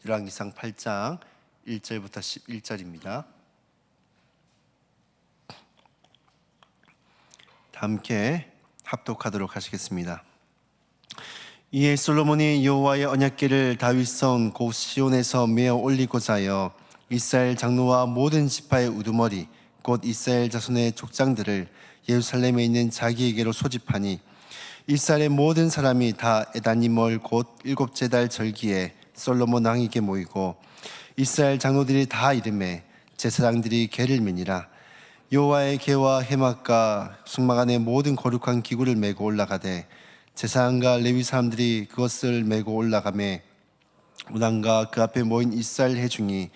열왕기상 8장 1절부터 11절입니다. 함께 합독하도록 하시겠습니다. 이에 솔로몬이 여호와의 언약궤를 다윗성 곧 시온에서 메어 올리고자 하여 이스라엘 장로와 모든 지파의 우두머리 곧 이스라엘 자손의 족장들을 예루살렘에 있는 자기에게로 소집하니 이스라엘의 모든 사람이 다 에다니멀 곧 일곱째 달 절기에 솔로몬 왕에게 모이고 이스라엘 장로들이 다 이름에 제사장들이 궤를 메니라. 여호와의 궤와 해막과 숙막 안에 모든 거룩한 기구를 메고 올라가되 제사장과 레위 사람들이 그것을 메고 올라가매 문안과 그 앞에 모인 이스라엘 회중이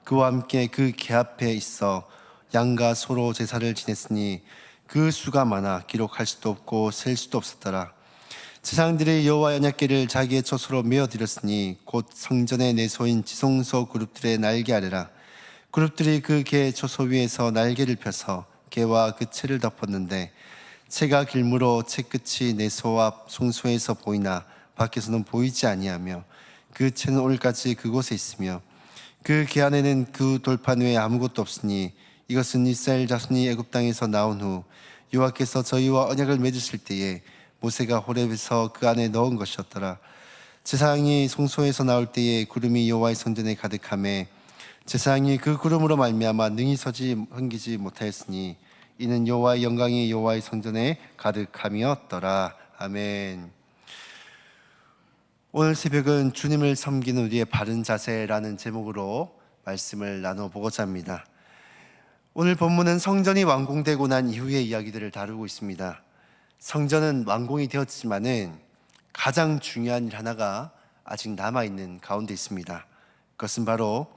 그와 함께 그 궤 앞에 있어 양과 소로 제사를 지냈으니 그 수가 많아 기록할 수도 없고 셀 수도 없었더라. 제사장들이 여호와의 언약궤를 자기의 처소로 메어 드렸으니 곧 성전의 내소인 지성소 그룹들의 날개 아래라. 그룹들이 그 궤 처소 위에서 날개를 펴서 궤와 그 채를 덮었는데 채가 길므로 채 끝이 내소 앞 송소에서 보이나 밖에서는 보이지 아니하며 그 채는 오늘까지 그곳에 있으며 그 궤 안에는 그 돌판 외에 아무것도 없으니 이것은 이스라엘 자손이 애굽 땅에서 나온 후 여호와께서 저희와 언약을 맺으실 때에 모세가 호렙에서 그 안에 넣은 것이었더라. 제사장이 송소에서 나올 때에 구름이 여호와의 성전에 가득하매 제사장이 그 구름으로 말미암아 능히 서지 흥기지 못하였으니 이는 여호와의 영광이 여호와의 성전에 가득함이었더라. 아멘. 오늘 새벽은 주님을 섬기는 우리의 바른 자세라는 제목으로 말씀을 나눠보고자 합니다. 오늘 본문은 성전이 완공되고 난 이후의 이야기들을 다루고 있습니다. 성전은 완공이 되었지만은 가장 중요한 일 하나가 아직 남아있는 가운데 있습니다. 그것은 바로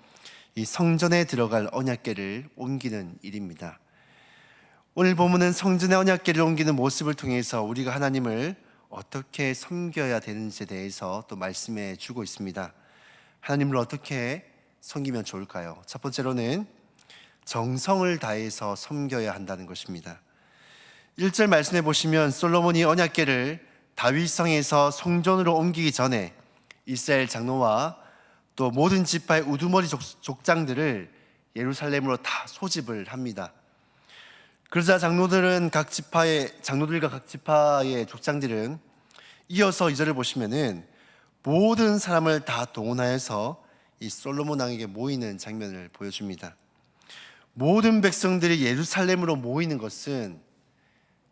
이 성전에 들어갈 언약궤를 옮기는 일입니다. 오늘 본문은 성전의 언약궤를 옮기는 모습을 통해서 우리가 하나님을 어떻게 섬겨야 되는지에 대해서 또 말씀해 주고 있습니다. 하나님을 어떻게 섬기면 좋을까요? 첫 번째로는 정성을 다해서 섬겨야 한다는 것입니다. 1절 말씀해 보시면 솔로몬이 언약궤를 다윗성에서 성전으로 옮기기 전에 이스라엘 장로와 또 모든 지파의 우두머리 족장들을 예루살렘으로 다 소집을 합니다. 그러자 장로들과 각 지파의 족장들은 이어서 2절을 보시면은 모든 사람을 다 동원하여서 이 솔로몬 왕에게 모이는 장면을 보여줍니다. 모든 백성들이 예루살렘으로 모이는 것은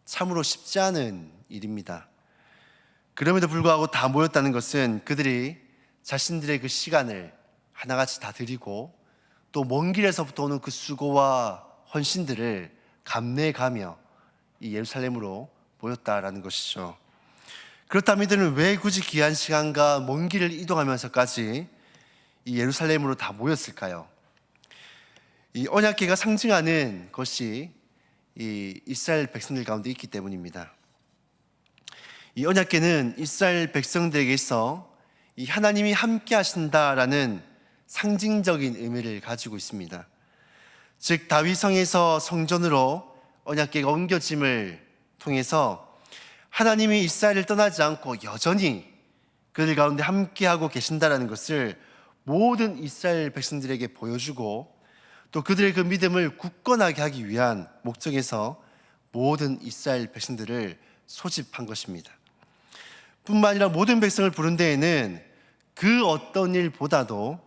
참으로 쉽지 않은 일입니다. 그럼에도 불구하고 다 모였다는 것은 그들이 자신들의 그 시간을 하나같이 다 드리고 또 먼 길에서부터 오는 그 수고와 헌신들을 감내가며 이 예루살렘으로 모였다라는 것이죠. 그렇다면 이들은 왜 굳이 귀한 시간과 먼 길을 이동하면서까지 이 예루살렘으로 다 모였을까요? 이 언약궤가 상징하는 것이 이 이스라엘 백성들 가운데 있기 때문입니다. 이 언약궤는 이스라엘 백성들에게서 이 하나님이 함께 하신다라는 상징적인 의미를 가지고 있습니다. 즉 다윗성에서 성전으로 언약궤가 옮겨짐을 통해서 하나님이 이스라엘을 떠나지 않고 여전히 그들 가운데 함께하고 계신다라는 것을 모든 이스라엘 백성들에게 보여주고 또 그들의 그 믿음을 굳건하게 하기 위한 목적에서 모든 이스라엘 백성들을 소집한 것입니다. 뿐만 아니라 모든 백성을 부른 데에는 그 어떤 일보다도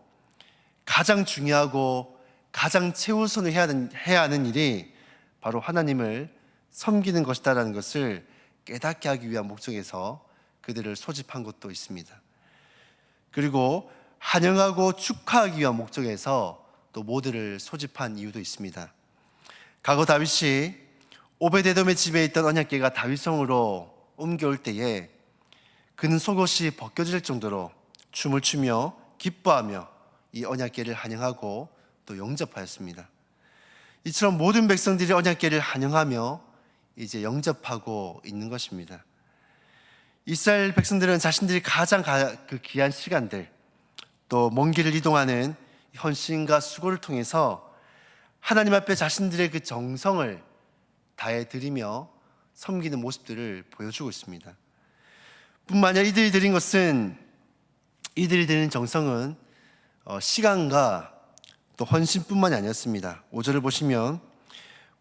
가장 중요하고 가장 최우선을 해야 하는 일이 바로 하나님을 섬기는 것이다라는 것을 깨닫게 하기 위한 목적에서 그들을 소집한 것도 있습니다. 그리고 환영하고 축하하기 위한 목적에서 또 모두를 소집한 이유도 있습니다. 과거 다윗이 오베데돔의 집에 있던 언약궤가 다윗성으로 옮겨올 때에 그는 속옷이 벗겨질 정도로 춤을 추며 기뻐하며 이 언약궤를 환영하고 또 영접하였습니다. 이처럼 모든 백성들이 언약궤를 환영하며 이제 영접하고 있는 것입니다. 이스라엘 백성들은 자신들이 가장 그 귀한 시간들 또 먼 길을 이동하는 헌신과 수고를 통해서 하나님 앞에 자신들의 그 정성을 다해 드리며 섬기는 모습들을 보여주고 있습니다. 뿐만 아니라 이들이 드린 정성은 시간과 또 헌신뿐만이 아니었습니다. 5절을 보시면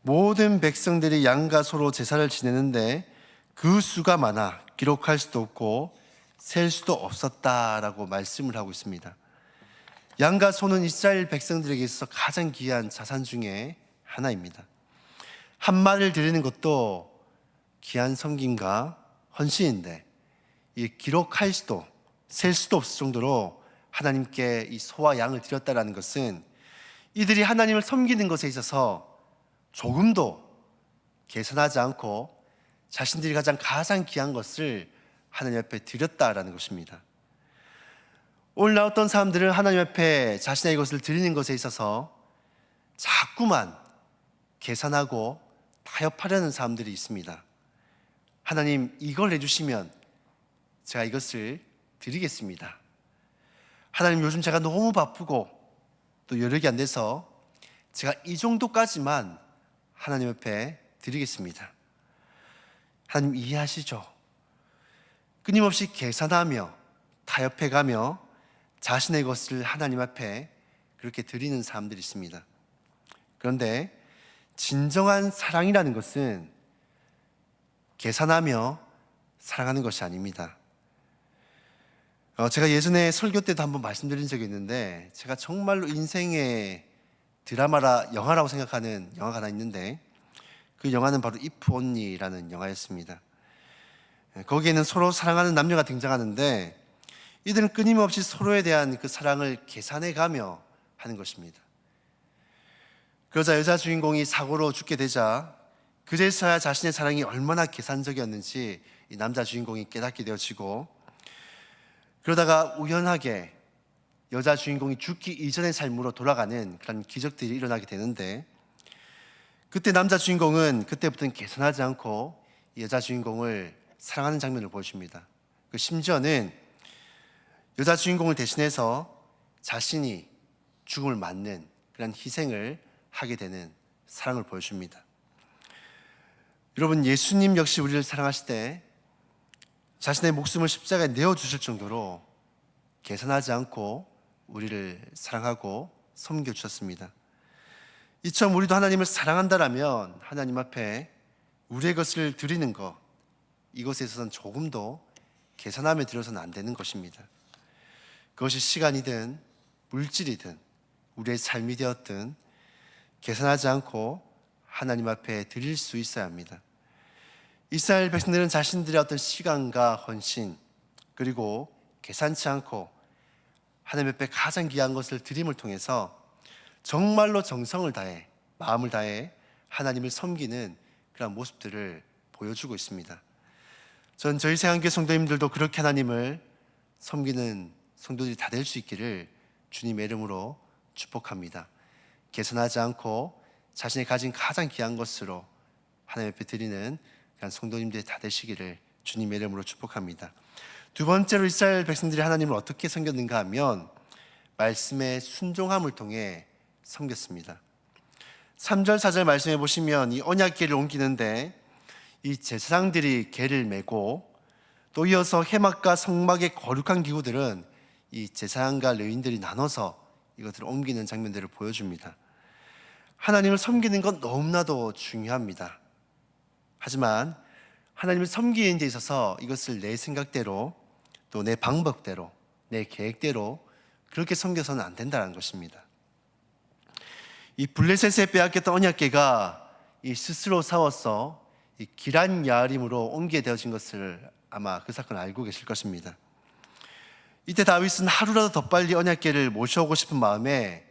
모든 백성들이 양과 소로 제사를 지내는데 그 수가 많아 기록할 수도 없고 셀 수도 없었다라고 말씀을 하고 있습니다. 양과 소는 이스라엘 백성들에게 있어서 가장 귀한 자산 중에 하나입니다. 한 마리를 드리는 것도 귀한 섬김과 헌신인데 이 기록할 수도 셀 수도 없을 정도로 하나님께 이 소와 양을 드렸다라는 것은 이들이 하나님을 섬기는 것에 있어서 조금도 계산하지 않고 자신들이 가장 귀한 것을 하나님 앞에 드렸다라는 것입니다. 오늘 나왔던 사람들은 하나님 앞에 자신의 것을 드리는 것에 있어서 자꾸만 계산하고 타협하려는 사람들이 있습니다. 하나님 이걸 해주시면 제가 이것을 드리겠습니다. 하나님 요즘 제가 너무 바쁘고 또 여력이 안 돼서 제가 이 정도까지만 하나님 앞에 드리겠습니다. 하나님 이해하시죠? 끊임없이 계산하며 타협해가며 자신의 것을 하나님 앞에 그렇게 드리는 사람들이 있습니다. 그런데 진정한 사랑이라는 것은 계산하며 사랑하는 것이 아닙니다. 제가 예전에 설교 때도 한번 말씀드린 적이 있는데 제가 정말로 인생의 영화라고 생각하는 영화가 하나 있는데 그 영화는 바로 If Only라는 영화였습니다. 거기에는 서로 사랑하는 남녀가 등장하는데 이들은 끊임없이 서로에 대한 그 사랑을 계산해가며 하는 것입니다. 그러자 여자 주인공이 사고로 죽게 되자 그제서야 자신의 사랑이 얼마나 계산적이었는지 이 남자 주인공이 깨닫게 되어지고 그러다가 우연하게 여자 주인공이 죽기 이전의 삶으로 돌아가는 그런 기적들이 일어나게 되는데 그때 남자 주인공은 그때부터는 계산하지 않고 여자 주인공을 사랑하는 장면을 보여줍니다. 그 심지어는 여자 주인공을 대신해서 자신이 죽음을 맞는 그런 희생을 하게 되는 사랑을 보여줍니다. 여러분, 예수님 역시 우리를 사랑하실 때 자신의 목숨을 십자가에 내어주실 정도로 계산하지 않고 우리를 사랑하고 섬겨주셨습니다. 이처럼 우리도 하나님을 사랑한다라면 하나님 앞에 우리의 것을 드리는 것, 이것에 있어서는 조금도 계산하며 드려서는 안 되는 것입니다. 그것이 시간이든 물질이든 우리의 삶이 되었든 계산하지 않고 하나님 앞에 드릴 수 있어야 합니다. 이스라엘 백성들은 자신들의 어떤 시간과 헌신 그리고 계산치 않고 하나님 앞에 가장 귀한 것을 드림을 통해서 정말로 정성을 다해 마음을 다해 하나님을 섬기는 그런 모습들을 보여주고 있습니다. 전 저희 세안교회 성도님들도 그렇게 하나님을 섬기는 성도들이 다 될 수 있기를 주님의 이름으로 축복합니다. 계산하지 않고 자신이 가진 가장 귀한 것으로 하나님 앞에 드리는 그런 성도님들이 다 되시기를 주님의 이름으로 축복합니다. 두 번째로 이스라엘 백성들이 하나님을 어떻게 섬겼는가 하면 말씀의 순종함을 통해 섬겼습니다. 3절 4절 말씀해 보시면 이 언약궤를 옮기는데 이 제사장들이 궤를 메고 또 이어서 해막과 성막의 거룩한 기구들은 이 제사장과 레위인들이 나눠서 이것들을 옮기는 장면들을 보여줍니다. 하나님을 섬기는 건 너무나도 중요합니다. 하지만 하나님을 섬기는 데 있어서 이것을 내 생각대로 또 내 방법대로 내 계획대로 그렇게 섬겨서는 안 된다는 것입니다. 이 블레셋에 빼앗겼던 언약궤가 이 스스로 싸워서 이 기란 야림으로 옮게 되어진 것을 아마 그 사건을 알고 계실 것입니다. 이때 다윗은 하루라도 더 빨리 언약궤를 모셔오고 싶은 마음에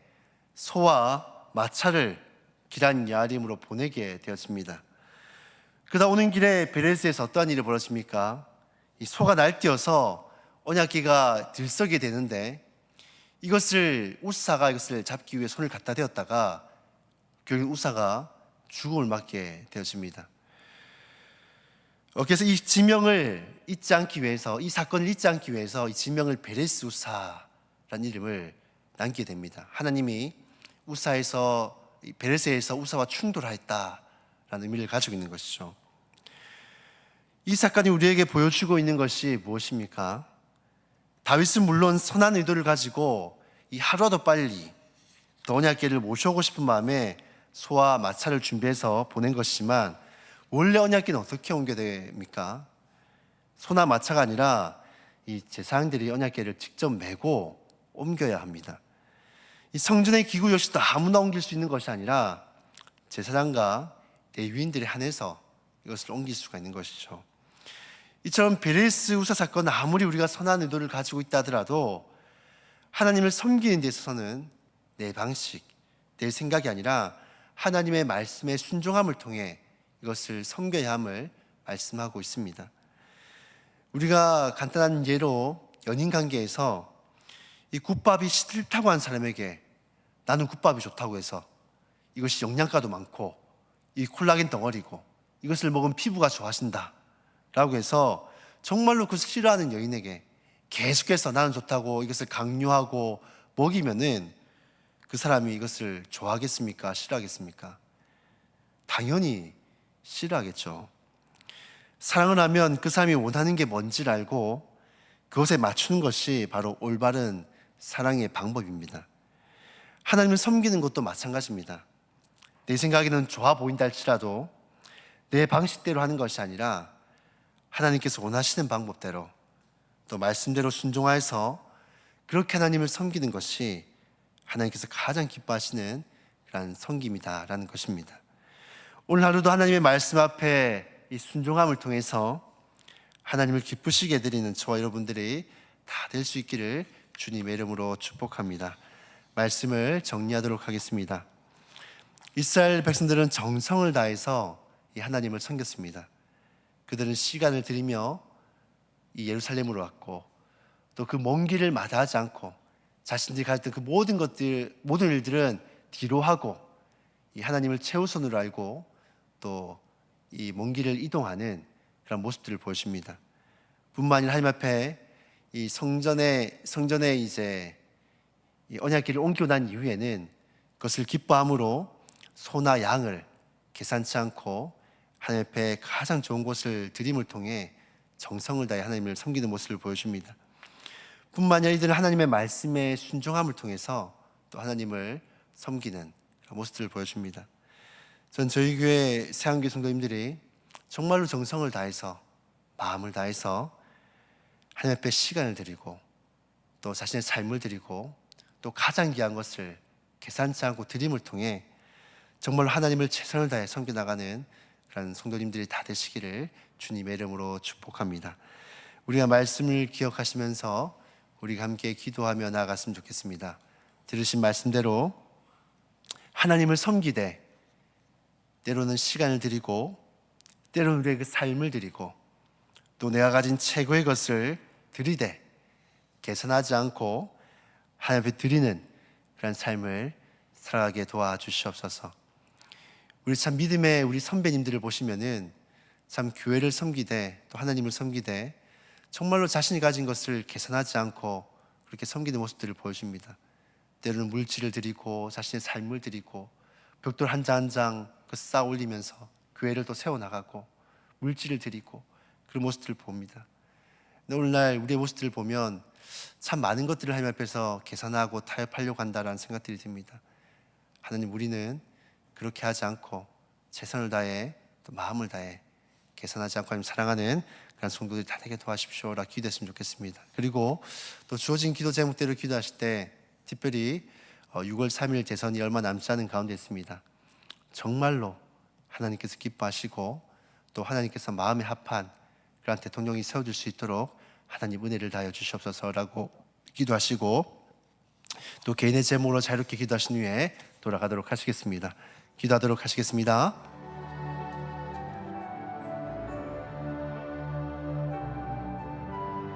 소와 마차를 기란 야림으로 보내게 되었습니다. 그러다 오는 길에 베레스에서 어떠한 일이 벌어집니까? 이 소가 날뛰어서 언약궤가 들썩이 되는데 우사가 이것을 잡기 위해 손을 갖다 대었다가 결국 우사가 죽음을 맞게 되어집니다. 그래서 이 지명을 잊지 않기 위해서 이 사건을 잊지 않기 위해서 이 지명을 베레스 우사라는 이름을 남기게 됩니다. 하나님이 베레스에서 우사와 충돌하였다라는 의미를 가지고 있는 것이죠. 이 사건이 우리에게 보여주고 있는 것이 무엇입니까? 다윗은 물론 선한 의도를 가지고 이 하루라도 빨리 또 언약궤를 모셔오고 싶은 마음에 소와 마차를 준비해서 보낸 것이지만 원래 언약궤는 어떻게 옮겨야 됩니까? 소나 마차가 아니라 이 제사장들이 언약궤를 직접 메고 옮겨야 합니다. 이 성전의 기구 역시도 아무나 옮길 수 있는 것이 아니라 제사장과 레위인들이 한해서 이것을 옮길 수가 있는 것이죠. 이처럼 베레스 우사 사건은 아무리 우리가 선한 의도를 가지고 있다 하더라도 하나님을 섬기는 데 있어서는 내 방식, 내 생각이 아니라 하나님의 말씀에 순종함을 통해 이것을 섬겨야 함을 말씀하고 있습니다. 우리가 간단한 예로 연인 관계에서 이 국밥이 싫다고 한 사람에게 나는 국밥이 좋다고 해서 이것이 영양가도 많고 이 콜라겐 덩어리고 이것을 먹으면 피부가 좋아진다 라고 해서 정말로 그것을 싫어하는 여인에게 계속해서 나는 좋다고 이것을 강요하고 먹이면은 그 사람이 이것을 좋아하겠습니까? 싫어하겠습니까? 당연히 싫어하겠죠. 사랑을 하면 그 사람이 원하는 게 뭔지를 알고 그것에 맞추는 것이 바로 올바른 사랑의 방법입니다. 하나님을 섬기는 것도 마찬가지입니다. 내 생각에는 좋아 보인다 할지라도 내 방식대로 하는 것이 아니라 하나님께서 원하시는 방법대로 또 말씀대로 순종하여서 그렇게 하나님을 섬기는 것이 하나님께서 가장 기뻐하시는 그런 섬김이다라는 것입니다. 오늘 하루도 하나님의 말씀 앞에 이 순종함을 통해서 하나님을 기쁘시게 드리는 저와 여러분들이 다 될 수 있기를 주님의 이름으로 축복합니다. 말씀을 정리하도록 하겠습니다. 이스라엘 백성들은 정성을 다해서 이 하나님을 섬겼습니다. 그들은 시간을 들이며 이 예루살렘으로 왔고 또 그 먼 길을 마다하지 않고 자신들이 갔던 그 모든 일들은 뒤로 하고 이 하나님을 최우선으로 알고 또 이 먼 길을 이동하는 그런 모습들을 보여줍니다. 뿐만 아니라 하나님 앞에 이 성전에 이제 이 언약궤를 옮기고 난 이후에는 그것을 기뻐함으로 소나 양을 계산치 않고 하나님 앞에 가장 좋은 곳을 드림을 통해 정성을 다해 하나님을 섬기는 모습을 보여줍니다. 뿐만 아니라 이들은 하나님의 말씀에 순종함을 통해서 또 하나님을 섬기는 모습들을 보여줍니다. 전 저희 교회 새한교 성도님들이 정말로 정성을 다해서 마음을 다해서 하나님 앞에 시간을 드리고 또 자신의 삶을 드리고 또 가장 귀한 것을 계산치 않고 드림을 통해 정말로 하나님을 최선을 다해 섬겨나가는 그런 성도님들이 다 되시기를 주님의 이름으로 축복합니다. 우리가 말씀을 기억하시면서 우리가 함께 기도하며 나아갔으면 좋겠습니다. 들으신 말씀대로 하나님을 섬기되 때로는 시간을 드리고 때로는 우리의 그 삶을 드리고 또 내가 가진 최고의 것을 드리되 계산하지 않고 하나님 앞에 드리는 그런 삶을 살아가게 도와주시옵소서. 우리 참 믿음의 우리 선배님들을 보시면은 참 교회를 섬기되 또 하나님을 섬기되 정말로 자신이 가진 것을 계산하지 않고 그렇게 섬기는 모습들을 보여줍니다. 때로는 물질을 드리고 자신의 삶을 드리고 벽돌 한 장 한 장 쌓아 올리면서 교회를 또 세워나가고 물질을 드리고 그런 모습들을 봅니다. 근데 오늘날 우리의 모습들을 보면 참 많은 것들을 하나님 앞에서 계산하고 타협하려고 한다라는 생각들이 듭니다. 하나님, 우리는 그렇게 하지 않고 최선을 다해 또 마음을 다해 계산하지 않고 하나님 사랑하는 그런 성도들이 다 되게 도와주십시오라 기도했으면 좋겠습니다. 그리고 또 주어진 기도 제목대로 기도하실 때 특별히 6월 3일 대선이 얼마 남지 않은 가운데 있습니다. 정말로 하나님께서 기뻐하시고 또 하나님께서 마음에 합한 그런 대통령이 세워질 수 있도록 하나님 은혜를 다하여 주시옵소서라고 기도하시고 또 개인의 제목으로 자유롭게 기도하신 후에 돌아가도록 하시겠습니다. 기도하도록 하시겠습니다.